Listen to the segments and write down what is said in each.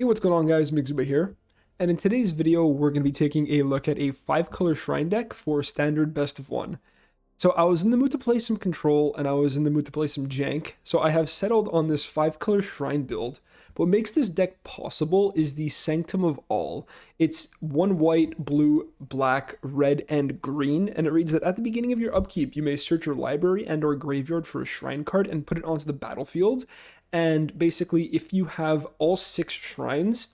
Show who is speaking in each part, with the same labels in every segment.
Speaker 1: Hey, what's going on guys, Mixuba here, and in today's video we're going to be taking a look at a 5-color shrine deck for standard best of 1. So I was in the mood to play some control and I was in the mood to play some jank, so I have settled on this 5-color shrine build. What makes this deck possible is the Sanctum of All. It's 1 white, blue, black, red, and green, and it reads that at the beginning of your upkeep you may search your library and or graveyard for a shrine card and put it onto the battlefield. And basically, if you have all 6 shrines,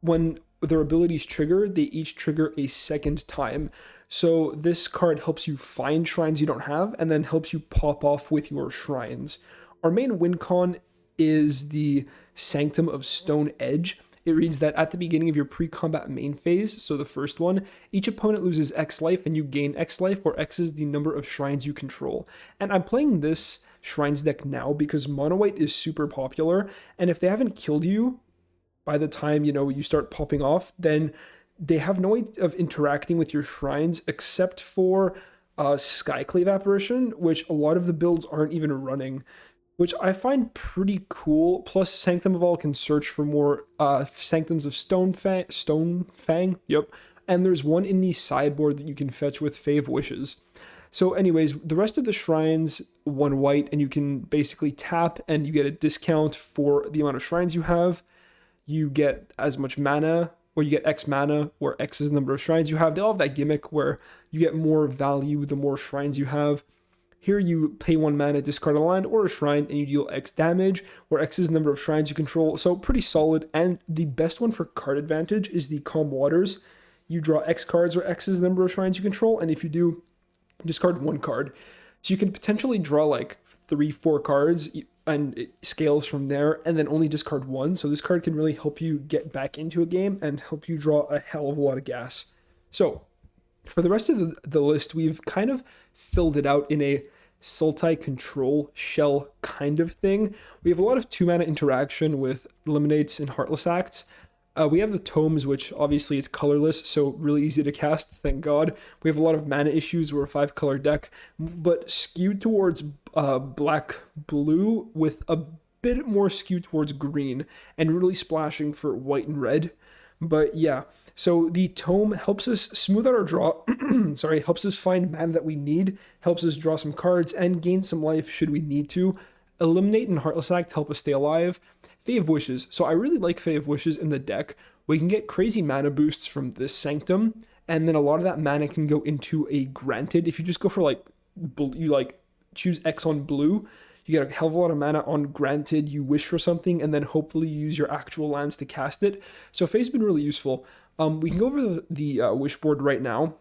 Speaker 1: when their abilities trigger, they each trigger a second time. So this card helps you find shrines you don't have and then helps you pop off with your shrines. Our main win con is the Sanctum of Stone Edge. It reads that at the beginning of your pre-combat main phase, so the first one, each opponent loses X life and you gain X life, where X is the number of shrines you control. And I'm playing this shrines deck now because mono white is super popular, and if they haven't killed you by the time you start popping off, then they have no way of interacting with your shrines except for Skyclave Apparition, which a lot of the builds aren't even running, which I find pretty cool. Plus, Sanctum of All can search for more Sanctums of Stone Fang. Yep. And there's one in the sideboard that you can fetch with Fae of Wishes. So anyways, the rest of the shrines, 1 white, and you can basically tap and you get a discount for the amount of shrines you have. You get as much mana, or you get X mana, where X is the number of shrines you have. They all have that gimmick where you get more value the more shrines you have. Here you pay 1 mana, discard a land or a shrine, and you deal X damage, where X is the number of shrines you control. So pretty solid. And the best one for card advantage is the Calm Waters. You draw X cards, where X is the number of shrines you control, and if you do, discard 1 card. So you can potentially draw like 3-4 cards, and it scales from there, and then only discard 1. So this card can really help you get back into a game and help you draw a hell of a lot of gas. So for the rest of the list, we've kind of filled it out in a Sultai control shell kind of thing. We have a lot of 2-mana interaction with Eliminates and Heartless Acts. We have the Tomes, which obviously is colorless, so really easy to cast, thank God. We have a lot of mana issues. We're a 5-color deck, but skewed towards black-blue with a bit more skewed towards green, and really splashing for white and red. But yeah, so the Tome helps us smooth out our draw, helps us find mana that we need, helps us draw some cards, and gain some life should we need to. Eliminate and Heartless Act help us stay alive. Fae of Wishes. So I really like Fae of Wishes in the deck. We can get crazy mana boosts from this Sanctum, and then a lot of that mana can go into a Granted. If you just go for choose X on blue, you get a hell of a lot of mana on Granted, you wish for something, and then hopefully you use your actual lands to cast it. So Fae's been really useful. We can go over the wish board right now.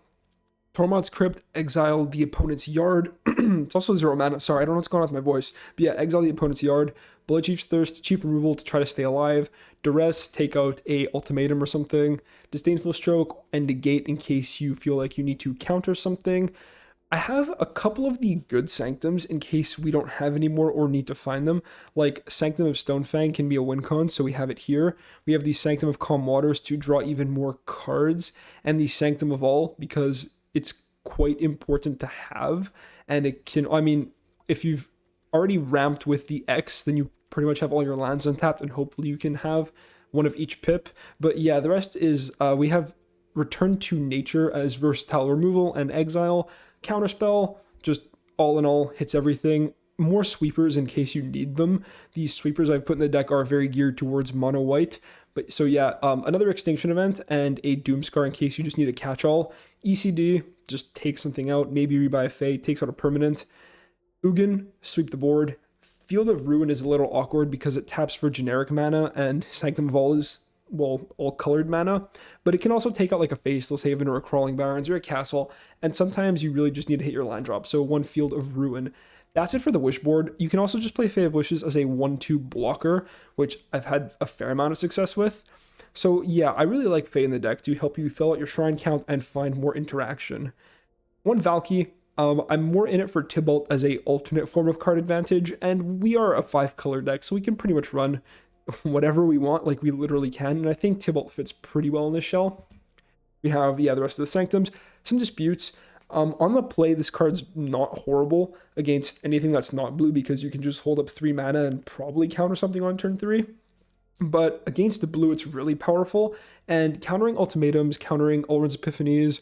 Speaker 1: Tormod's Crypt, exile the opponent's yard. It's also 0 mana. Sorry, I don't know what's going on with my voice. But yeah, exile the opponent's yard. Bloodchief's Thirst, cheap removal to try to stay alive. Duress, take out a ultimatum or something. Disdainful Stroke, and negate in case you feel like you need to counter something. I have a couple of the good Sanctums in case we don't have any more or need to find them. Like Sanctum of Stonefang can be a win con, so we have it here. We have the Sanctum of Calm Waters to draw even more cards, and the Sanctum of All because it's quite important to have. And it can, if you've already ramped with the X, then you pretty much have all your lands untapped, and hopefully you can have one of each pip. But yeah, the rest is, we have Return to Nature as versatile removal and exile. Counterspell, just all in all, hits everything. More sweepers in case you need them. These sweepers I've put in the deck are very geared towards mono white. But so yeah, another Extinction Event and a Doomscar in case you just need a catch-all. ECD, just take something out, maybe rebuy a Fae, takes out a permanent. Ugin, sweep the board. Field of Ruin is a little awkward because it taps for generic mana, and Sanctum of All is, well, all colored mana, but it can also take out like a Faceless Haven or a Crawling Barrens or a Castle, and sometimes you really just need to hit your land drop, so 1 Field of Ruin. That's it for the wish board. You can also just play Fae of Wishes as a 1-2 blocker, which I've had a fair amount of success with. So yeah, I really like Fae in the deck to help you fill out your shrine count and find more interaction. 1 Valky. I'm more in it for Tybalt as a alternate form of card advantage, and we are a 5-color deck, so we can pretty much run whatever we want, like we literally can, and I think Tybalt fits pretty well in this shell. We have, the rest of the Sanctums. Some Disputes. On the play, this card's not horrible against anything that's not blue because you can just hold up 3 mana and probably counter something on turn 3. But against the blue, it's really powerful. And countering ultimatums, countering Ulrin's Epiphanies,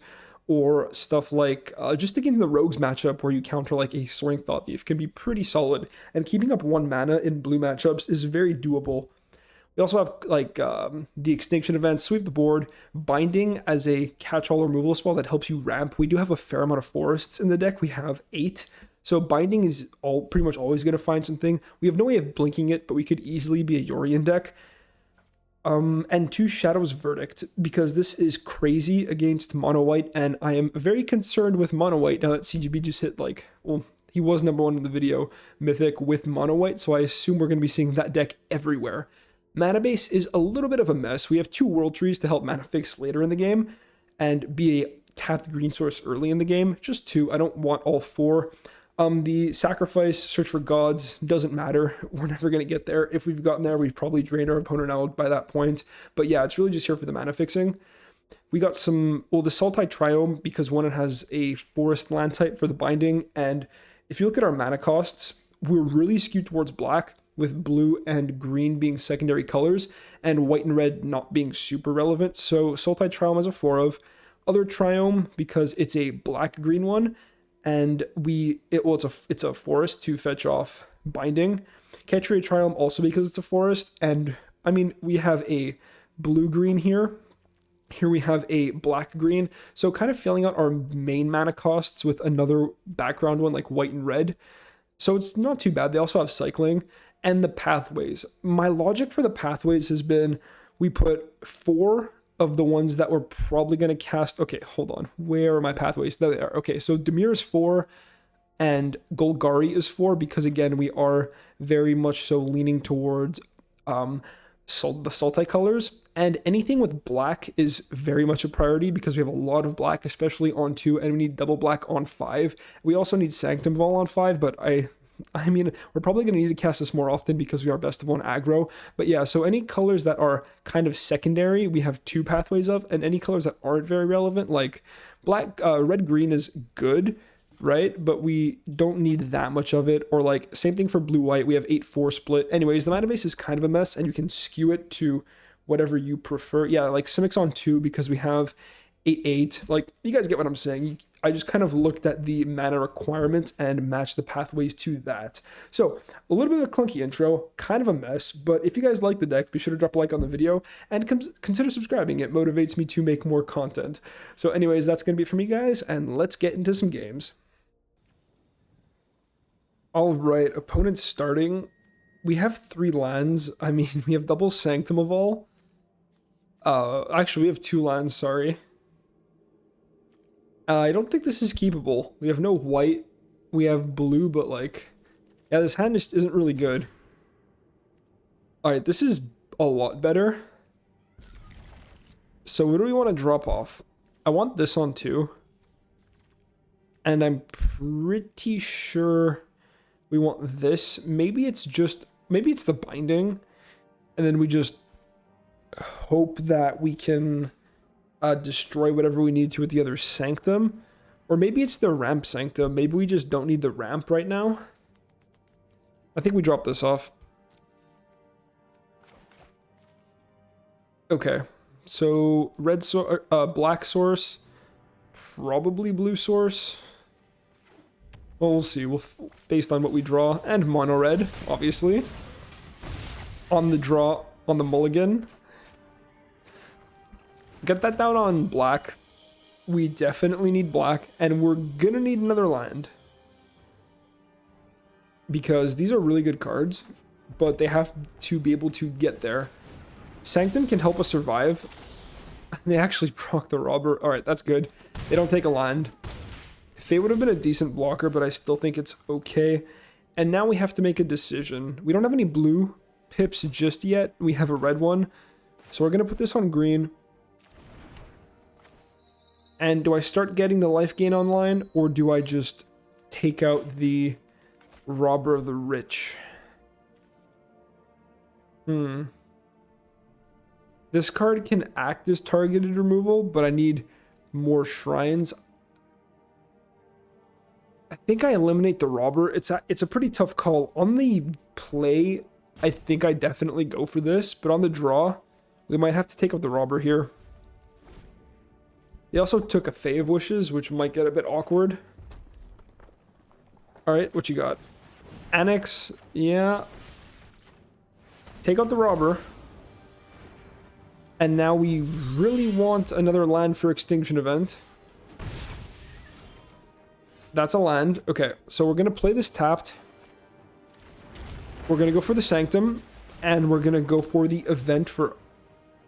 Speaker 1: or stuff like just again the rogues matchup where you counter like a Soaring Thought Thief can be pretty solid. And keeping up 1 mana in blue matchups is very doable. We also have like the Extinction event, Sweep the Board, Binding as a catch-all removal spell that helps you ramp. We do have a fair amount of forests in the deck. We have 8. So Binding is pretty much always going to find something. We have no way of blinking it, but we could easily be a Yorion deck. And 2 Shadows Verdict, because this is crazy against Mono White, and I am very concerned with Mono White now that CGB just hit he was #1 in the video, Mythic with Mono White, so I assume we're going to be seeing that deck everywhere. Mana base is a little bit of a mess. We have 2 World Trees to help mana fix later in the game, and be a tapped green source early in the game. Just 2, I don't want all 4. The Sacrifice, Search for Gods, doesn't matter. We're never going to get there. If we've gotten there, we've probably drained our opponent out by that point. But yeah, it's really just here for the mana fixing. We got the Sultai Triome, because one, it has a forest land type for the binding. And if you look at our mana costs, we're really skewed towards black, with blue and green being secondary colors, and white and red not being super relevant. So Sultai Triome has a 4 of. Other Triome, because it's a black-green one, and it's a forest to fetch off binding. Ketria Triome also because it's a forest, and I mean we have a blue-green here. Here we have a black-green, so kind of filling out our main mana costs with another background one like white and red. So it's not too bad. They also have cycling and the pathways. My logic for the pathways has been we put 4 of the ones that we're probably going to cast. Okay, hold on. Where are my pathways? There they are. Okay, so Dimir is 4 and Golgari is 4 because, again, we are very much so leaning towards the Sultai colors. And anything with black is very much a priority because we have a lot of black, especially on 2, and we need double black on 5. We also need Sanctum Vol on 5, but I mean, we're probably going to need to cast this more often because we are best of 1 aggro. But yeah, so any colors that are kind of secondary, we have 2 pathways of, and any colors that aren't very relevant, like black, red, green is good, right? But we don't need that much of it. Or like, same thing for blue, white, we have 8-4 split. Anyways, the mana base is kind of a mess, and you can skew it to whatever you prefer. Yeah, like Simics on 2 because we have 8-8. Like, you guys get what I'm saying. I just kind of looked at the mana requirements and matched the pathways to that. So a little bit of a clunky intro, kind of a mess, but if you guys like the deck, be sure to drop a like on the video and consider subscribing. It motivates me to make more content. So anyways, that's going to be it for me, guys, and let's get into some games. All right, opponents starting. We have 3 lands. I mean, we have double Sanctum of all. Actually, we have 2 lands, sorry. I don't think this is keepable. We have no white. We have blue, but like, yeah, this hand just isn't really good. Alright, this is a lot better. So what do we want to drop off? I want this on 2. And I'm pretty sure we want this. Maybe it's the binding. And then we just hope that we can destroy whatever we need to with the other Sanctum. Or maybe it's the ramp Sanctum. Maybe we just don't need the ramp right now. I think we drop this off. Okay, so black source, probably blue source. Well, we'll see. Based on what we draw, and mono red, obviously. On the draw, on the mulligan. Get that down on black. We definitely need black, and we're gonna need another land. Because these are really good cards, but they have to be able to get there. Sanctum can help us survive. They actually proc the robber. Alright, that's good. They don't take a land. Fate would have been a decent blocker, but I still think it's okay. And now we have to make a decision. We don't have any blue pips just yet. We have a red one. So we're going to put this on green. And do I start getting the life gain online, or do I just take out the Robber of the Rich? This card can act as targeted removal, but I need more shrines. I think I eliminate the Robber. It's a pretty tough call. On the play, I think I definitely go for this, but on the draw, we might have to take out the robber here. They also took a Fae of Wishes, which might get a bit awkward. Alright, what you got? Annex, yeah. Take out the robber. And now we really want another land for Extinction Event. That's a land. Okay, so we're going to play this tapped. We're going to go for the Sanctum. And we're going to go for the event for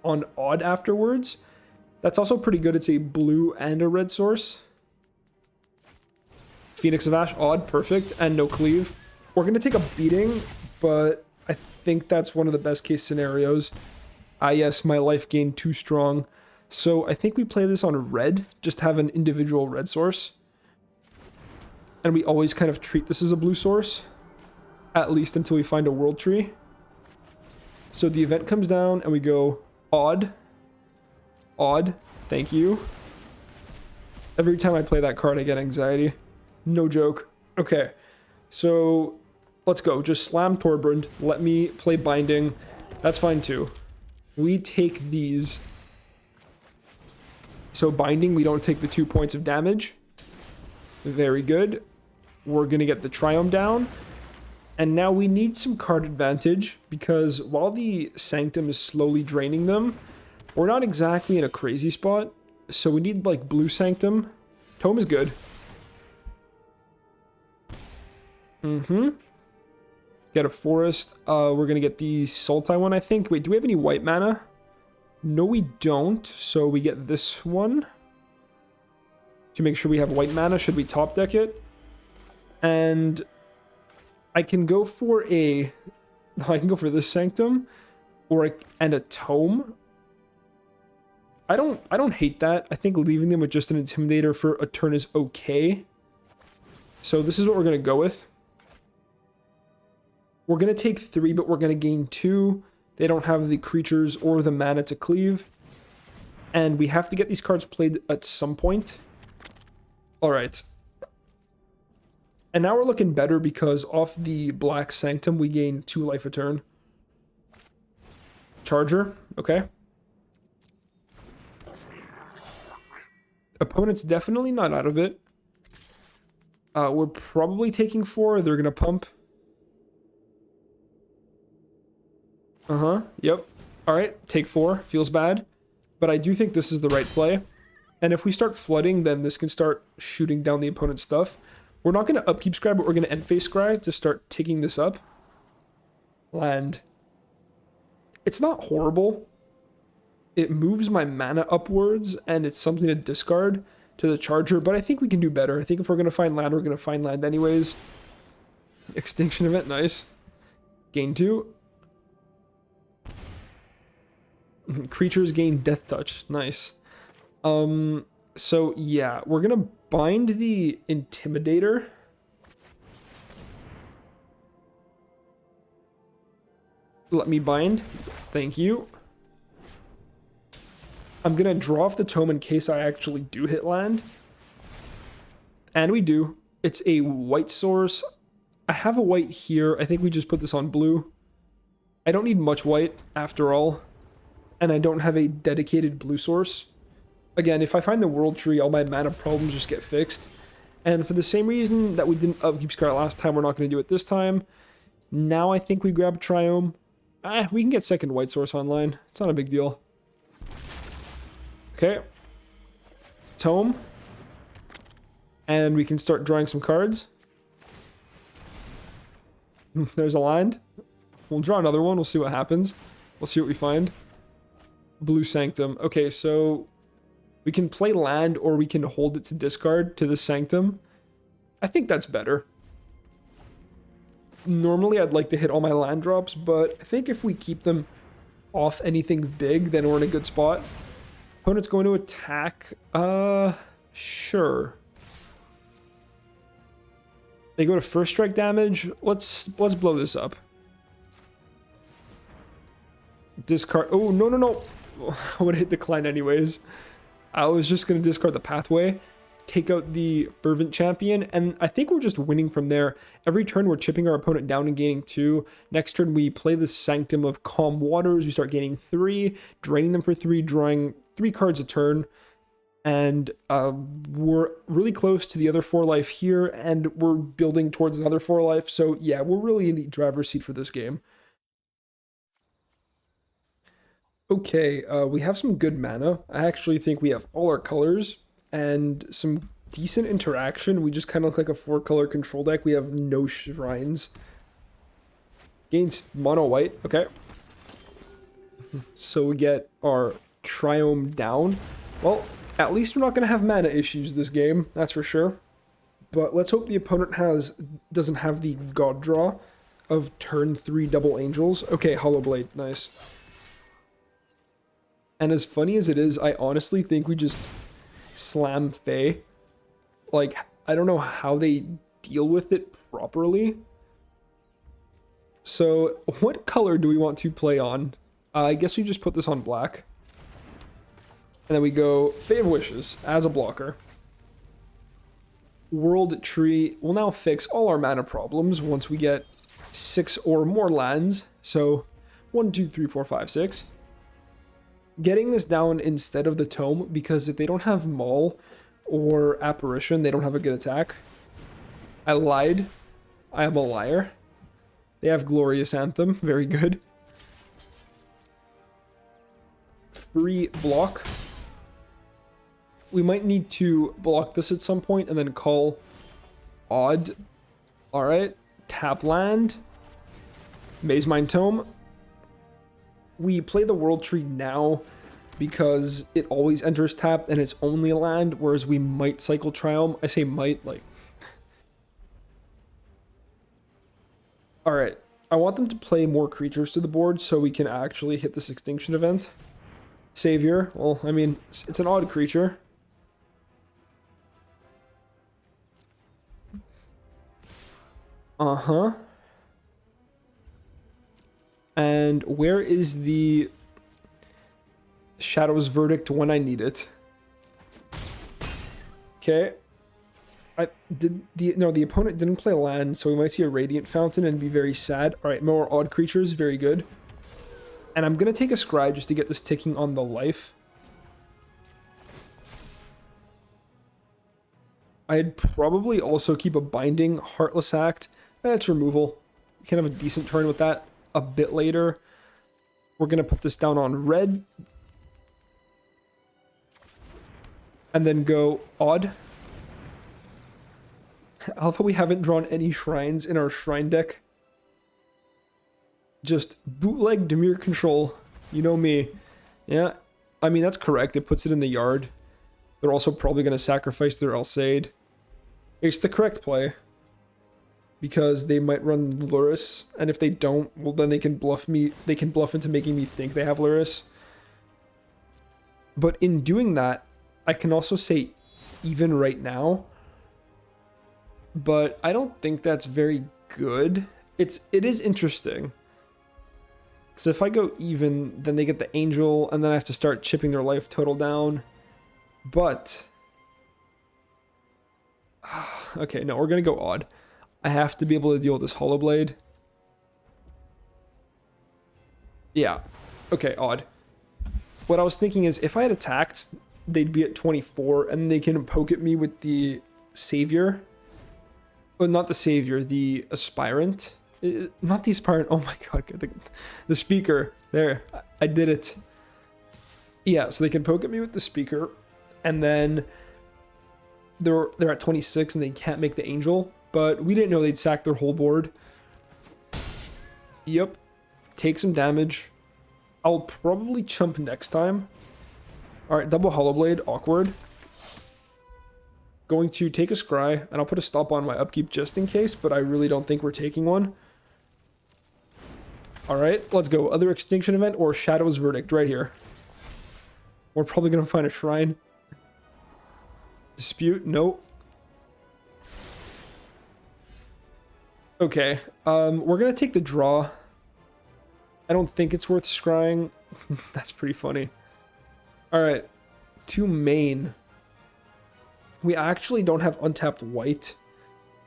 Speaker 1: on odd afterwards. That's also pretty good. It's a blue and a red source. Phoenix of Ash, odd, perfect, and no cleave. We're going to take a beating, but I think that's one of the best case scenarios. Ah, yes, my life gained too strong. So I think we play this on red, just have an individual red source. And we always kind of treat this as a blue source, at least until we find a world tree. So the event comes down and we go odd, odd, thank you. Every time I play that card, I get anxiety. No joke. Okay, so let's go. Just slam Torbrand. Let me play Binding. That's fine too. We take these. So Binding, we don't take the 2 points of damage. Very good. We're going to get the Triome down. And now we need some card advantage, because while the Sanctum is slowly draining them, we're not exactly in a crazy spot. So we need like blue Sanctum. Tome is good. Get a forest. We're gonna get the Sultai one, I think. Wait, do we have any white mana? No, we don't. So we get this one. To make sure we have white mana, should we top deck it? And I can go for a... I can go for this Sanctum. And a Tome. I don't hate that. I think leaving them with just an Intimidator for a turn is okay. So this is what we're gonna go with. We're going to take 3, but we're going to gain 2. They don't have the creatures or the mana to cleave. And we have to get these cards played at some point. Alright. And now we're looking better because off the black Sanctum, we gain 2 life a turn. Charger, okay. Opponent's definitely not out of it. We're probably taking 4. They're going to pump. Yep. Alright, take 4. Feels bad. But I do think this is the right play. And if we start flooding, then this can start shooting down the opponent's stuff. We're not going to upkeep scry, but we're going to end phase scry to start taking this up. Land. It's not horrible. It moves my mana upwards, and it's something to discard to the Charger, but I think we can do better. I think if we're going to find land, we're going to find land anyways. Extinction Event, nice. Gain 2. Creatures gain Death Touch. Nice. So yeah, we're gonna bind the Intimidator. Let me bind. Thank you. I'm gonna draw off the Tome in case I actually do hit land. And we do. It's a white source. I have a white here. I think we just put this on blue. I don't need much white after all. And I don't have a dedicated blue source. Again, if I find the world tree, all my mana problems just get fixed. And for the same reason that we didn't upkeep scry last time, we're not going to do it this time. Now I think we grab Triome. We can get second white source online. It's not a big deal. Okay. Tome. And we can start drawing some cards. There's a land. We'll draw another one. We'll see what happens. We'll see what we find. Blue Sanctum. Okay, so we can play land or we can hold it to discard to the Sanctum. I think that's better. Normally I'd like to hit all my land drops, but I think if we keep them off anything big, then we're in a good spot. Opponent's going to attack. Sure. They go to first strike damage. Let's blow this up. Discard. Oh, no. I would hit decline anyways. I was just going to discard the pathway. take out the Fervent Champion, and I think we're just winning from there. Every turn we're chipping our opponent down and gaining 2. Next turn we play the Sanctum of Calm Waters, we start gaining 3, draining them for 3, drawing 3 cards a turn, and we're really close to the other 4 life here, and we're building towards another 4 life, so yeah, we're really in the driver's seat for this game. Okay, we have some good mana. I actually think we have all our colors and some decent interaction. We just kind of look like a 4-color control deck. We have no shrines. Against mono white, okay. So we get our Triome down. Well, at least we're not going to have mana issues this game, that's for sure. But let's hope the opponent doesn't have the God draw of turn 3 double angels. Okay, Hollow Blade, nice. And as funny as it is, I honestly think we just slam Fae. Like, I don't know how they deal with it properly. So, what color do we want to play on? I guess we just put this on black. And then we go Fae of Wishes as a blocker. World Tree will now fix all our mana problems once we get 6 or more lands. So, 1, 2, 3, 4, 5, 6. Getting this down instead of the Tome, because if they don't have Maul or Apparition, they don't have a good attack. I lied. I am a liar. They have Glorious Anthem. Very good. Free block. We might need to block this at some point and then call Odd. Alright. Tap land. Maze Mine Tome. We play the World Tree now because it always enters tapped and it's only a land, whereas we might cycle Triome. I say might, like... Alright, I want them to play more creatures to the board so we can actually hit this extinction event. Savior, well, I mean, it's an odd creature. Uh-huh. And where is the Shadow's Verdict when I need it? Okay. The opponent didn't play land, so we might see a Radiant Fountain and be very sad. Alright, more odd creatures, very good. And I'm gonna take a Scry just to get this ticking on the life. I'd probably also keep a Binding, Heartless Act. That's removal. You can have a decent turn with that. A bit later, we're gonna put this down on red and then go odd. Alpha, we haven't drawn any shrines in our shrine deck. Just bootleg Dimir control. You know me. Yeah, I mean, that's correct. It puts it in the yard. They're also probably going to sacrifice their Alseid. It's the correct play. Because they might run Luris, and if they don't, well then they can bluff me. They can bluff into making me think they have Luris. But in doing that, I can also say even right now. But I don't think that's very good. It is interesting. Because if I go even, then they get the Angel, and then I have to start chipping their life total down. But... okay, no, we're going to go odd. I have to be able to deal with this Hollow Blade. Yeah. Okay, odd. What I was thinking is, if I had attacked, they'd be at 24, and they can poke at me with the Savior. Well, not the Savior, the Aspirant. Not the Aspirant, oh my god, the Speaker. There, I did it. Yeah, so they can poke at me with the Speaker, and then they're at 26, and they can't make the Angel. But we didn't know they'd sack their whole board. Yep. Take some damage. I'll probably chump next time. Alright, double Hollow Blade. Awkward. Going to take a Scry, and I'll put a stop on my upkeep just in case, but I really don't think we're taking one. Alright, let's go. Other Extinction Event or Shadow's Verdict right here. We're probably going to find a Shrine. Dispute? Nope. Okay, we're gonna take the draw. I don't think it's worth scrying. That's pretty funny. Alright, to main. We actually don't have untapped white.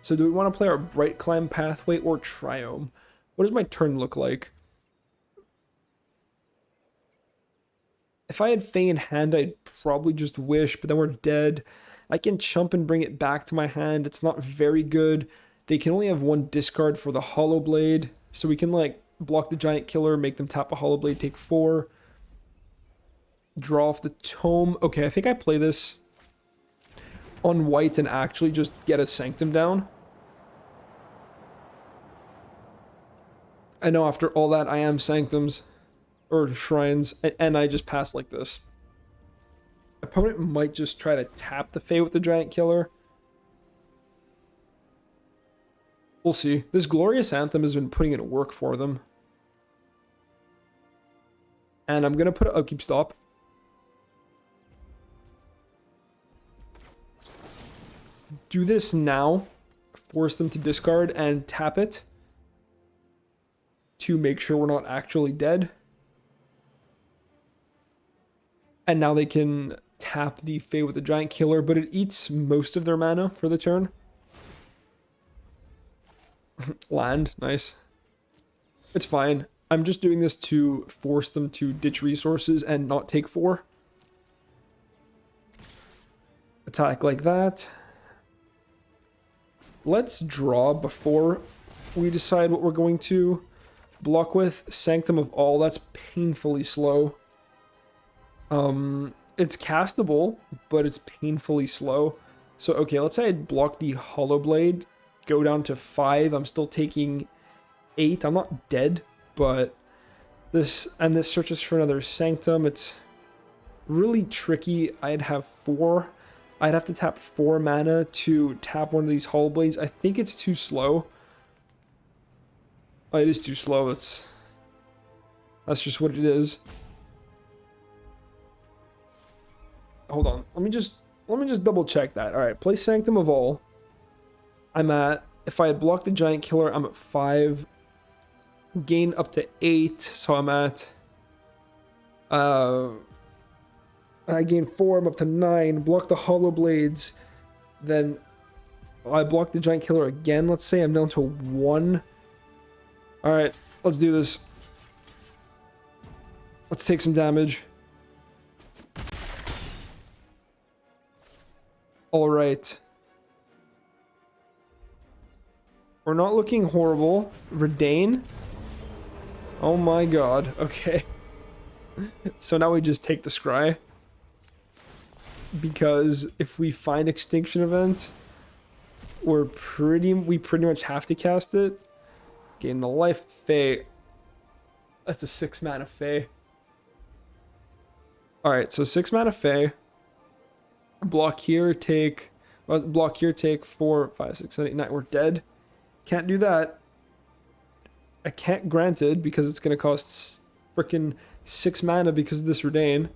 Speaker 1: So do we want to play our Bright Climb Pathway or Triome? What does my turn look like? If I had Fae in hand, I'd probably just wish, but then we're dead. I can chump and bring it back to my hand. It's not very good. They can only have one discard for the Hollow Blade, so we can like block the Giant Killer, make them tap a Hollow Blade, take 4. Draw off the Tome. Okay, I think I play this on white and actually just get a Sanctum down. I know after all that I am Sanctums. Or Shrines, and I just pass like this. Opponent might just try to tap the Fae with the Giant Killer. We'll see. This Glorious Anthem has been putting in work for them. And I'm going to put an Upkeep Stop. Do this now. Force them to discard and tap it. To make sure we're not actually dead. And now they can tap the Fae with the Giant Killer, but it eats most of their mana for the turn. Land, nice. It's fine. I'm just doing this to force them to ditch resources and not take 4. Attack like that. Let's draw before we decide what we're going to block with. Sanctum of All, that's painfully slow. It's castable, but it's painfully slow. So, okay, let's say I block the Hollow Blade, go down to 5. I'm still taking 8. I'm not dead, but this searches for another Sanctum. It's really tricky. I'd have 4. I'd have to tap 4 mana to tap one of these Hollow Blades. I think it's too slow. Oh, it is too slow. That's just what it is. Hold on. Let me just double check that. All right, play Sanctum of All. I'm at, if I had blocked the Giant Killer, I'm at 5. Gain up to 8, so I'm at I gain 4, I'm up to 9. Block the Hollow Blades. Then I block the Giant Killer again. Let's say I'm down to 1. All right, let's do this. Let's take some damage. All right. We're not looking horrible. Redain. Oh my god. Okay. So now we just take the Scry. Because if we find Extinction Event, we pretty much have to cast it. Gain the life. Fae. That's a 6 mana Fae. Alright, so 6 mana Fae. Block here, take 4, 5, 6, 7, 8, 9. We're dead. Can't do that. I can't Granted because it's going to cost freaking 6 mana because of this Redain.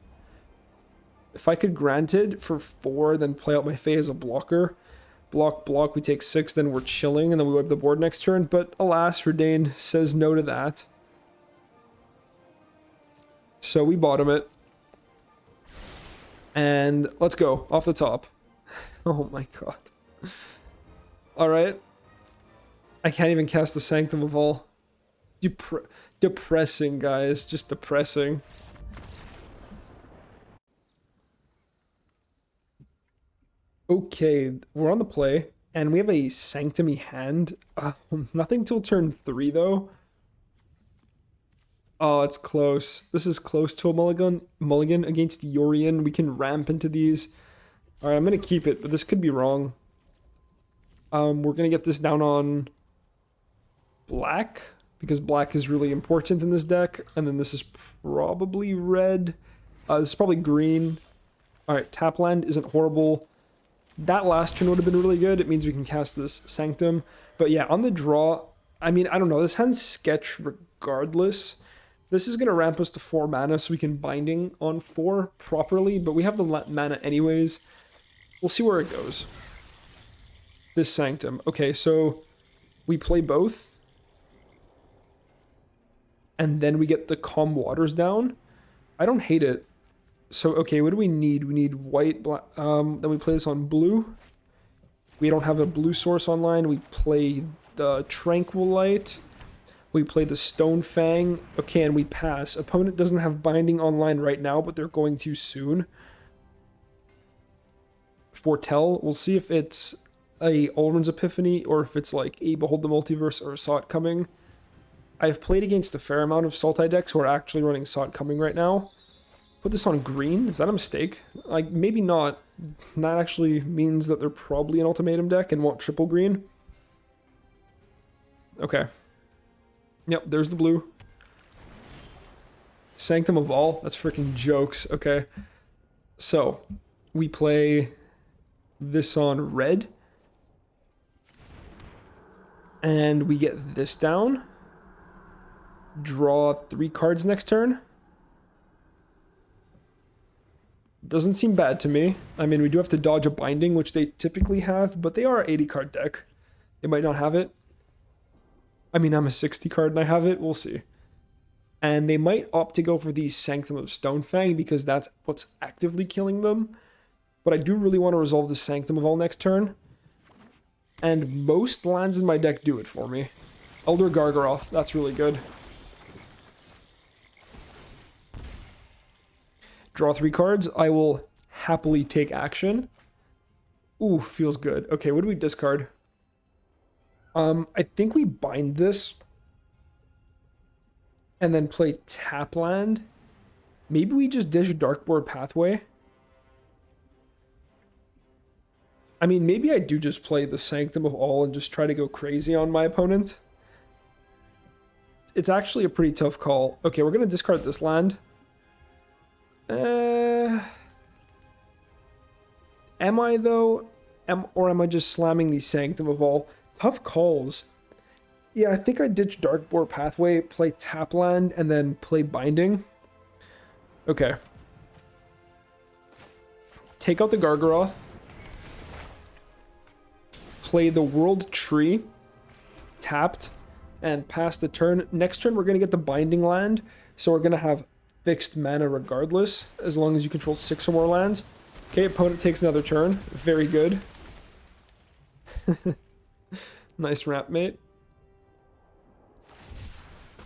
Speaker 1: If I could Granted for 4, then play out my Fae as a blocker. Block, we take 6, then we're chilling, and then we wipe the board next turn. But alas, Redain says no to that. So we bottom it. And let's go, off the top. Oh my god. Alright. I can't even cast the Sanctum of All. Depressing, guys. Just depressing. Okay, we're on the play. And we have a Sanctum-y hand. Nothing till turn 3, though. Oh, it's close. This is close to a mulligan against Yorion. We can ramp into these. Alright, I'm going to keep it, but this could be wrong. We're going to get this down on black, because black is really important in this deck. And then this is probably red. This is probably green. Alright, tap land isn't horrible. That last turn would have been really good. It means we can cast this Sanctum. But yeah, on the draw, I mean, I don't know. This hand's sketch regardless. This is going to ramp us to 4 mana so we can Binding on 4 properly, but we have the mana anyways. We'll see where it goes. This Sanctum. Okay, so we play both. And then we get the Calm Waters down. I don't hate it. So, okay, what do we need? We need white, black, then we play this on blue. We don't have a blue source online. We play the Tranquil Light. We play the Stone Fang. Okay, and we pass. Opponent doesn't have Binding online right now, but they're going to soon. Foretell. We'll see if it's a Alrund's Epiphany or if it's like a Behold the Multiverse or a Saw It Coming. I've played against a fair amount of Sultai decks who are actually running Saw It Coming right now. Put this on green? Is that a mistake? Like, maybe not. That actually means that they're probably an Ultimatum deck and want triple green. Okay. Yep, there's the blue. Sanctum of All. That's freaking jokes. Okay. So, we play this on red. And we get this down. Draw 3 cards next turn. Doesn't seem bad to me. I mean, we do have to dodge a Binding, which they typically have, but they are an 80 card deck. They might not have it. I mean, I'm a 60 card and I have it. We'll see. And they might opt to go for the Sanctum of Stonefang because that's what's actively killing them. But I do really want to resolve the Sanctum of All next turn. And most lands in my deck do it for me. Elder Gargaroth, that's really good. Draw 3 cards. I will happily take action. Ooh, feels good. Okay, what do we discard? I think we bind this. And then play tap land. Maybe we just dish Darkboard Pathway. I mean, maybe I do just play the Sanctum of All and just try to go crazy on my opponent. It's actually a pretty tough call. Okay, we're going to discard this land. Am I though? Or am I just slamming the Sanctum of All? Tough calls. Yeah, I think I ditch Darkboard Pathway, play Tapland, and then play Binding. Okay. Take out the Gargaroth. Play the World Tree. Tapped. And pass the turn. Next turn, we're going to get the Binding land. So we're going to have fixed mana regardless, as long as you control 6 or more lands. Okay, opponent takes another turn. Very good. Nice ramp, mate.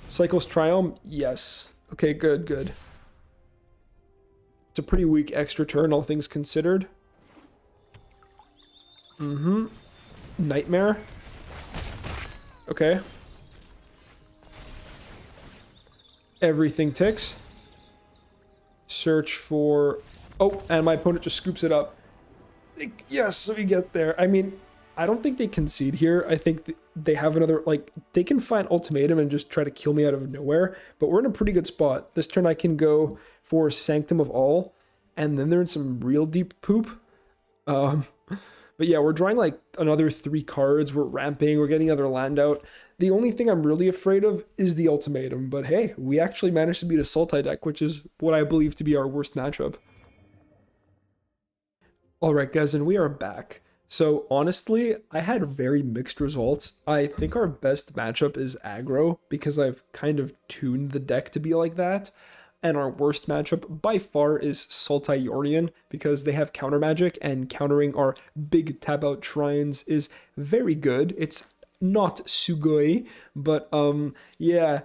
Speaker 1: Cycles Triumph? Yes. Okay, good, good. It's a pretty weak extra turn, all things considered. Nightmare. Okay. Everything ticks. Search for... Oh, and my opponent just scoops it up. Yes, we get there. I mean, I don't think they concede here. I think they have another... Like, they can find Ultimatum and just try to kill me out of nowhere. But we're in a pretty good spot. This turn I can go for Sanctum of All. And then they're in some real deep poop. But yeah, we're drawing like another 3 cards. We're ramping. We're getting another land out. The only thing I'm really afraid of is the Ultimatum. But hey, we actually managed to beat a Sultai deck, which is what I believe to be our worst matchup. Alright guys, and we are back. So honestly, I had very mixed results. I think our best matchup is aggro, because I've kind of tuned the deck to be like that. And our worst matchup by far is Sultai Yornian, because they have counter magic, and countering our big tap out shrines is very good. It's not sugoi, but yeah,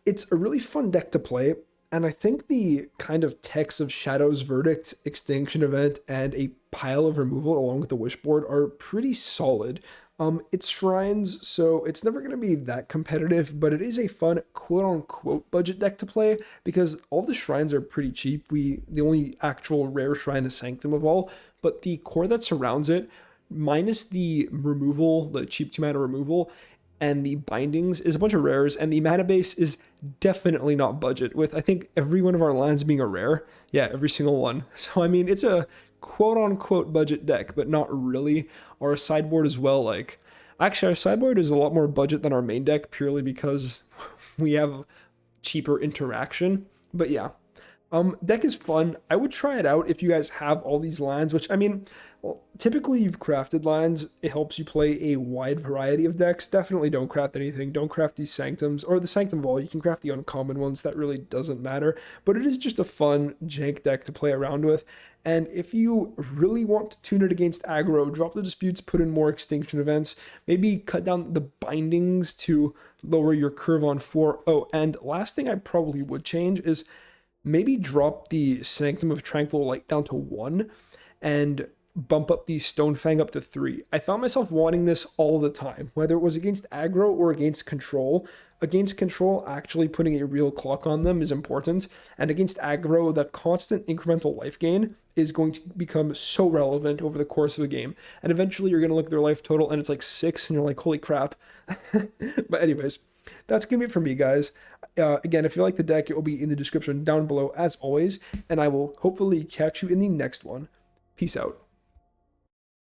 Speaker 1: it's a really fun deck to play. And I think the kind of text of Shadow's Verdict, Extinction Event, and a pile of removal along with the Wishboard are pretty solid. It's shrines, so it's never going to be that competitive, but it is a fun quote-unquote budget deck to play because all the shrines are pretty cheap. The only actual rare shrine is Sanctum of All, but the core that surrounds it, minus the removal, the cheap 2-mana removal, and the bindings is a bunch of rares, and the mana base is definitely not budget, with I think every one of our lands being a rare. Yeah, every single one. So I mean, it's a quote-unquote budget deck, but not really. Our sideboard as well, like, actually our sideboard is a lot more budget than our main deck, purely because we have cheaper interaction. But yeah, Deck is fun. I would try it out if you guys have all these lands, which I mean, well, typically you've crafted lands. It helps you play a wide variety of decks. Definitely don't craft anything. Don't craft these Sanctums or the Sanctum of all. You can craft the uncommon ones. That really doesn't matter. But it is just a fun jank deck to play around with. And if you really want to tune it against aggro, drop the disputes, put in more extinction events, maybe cut down the bindings to lower your curve on 4. Oh, and last thing I probably would change is maybe drop the Sanctum of Tranquil Light down to 1 and bump up the Stonefang up to 3. I found myself wanting this all the time, whether it was against aggro or against control. Against control, actually putting a real clock on them is important, and against aggro, the constant incremental life gain is going to become so relevant over the course of a game, and eventually you're going to look at their life total and it's like 6, and you're like, holy crap. But anyways, that's going to be it for me, guys. Again, if you like the deck, it will be in the description down below as always, and I will hopefully catch you in the next one. Peace out.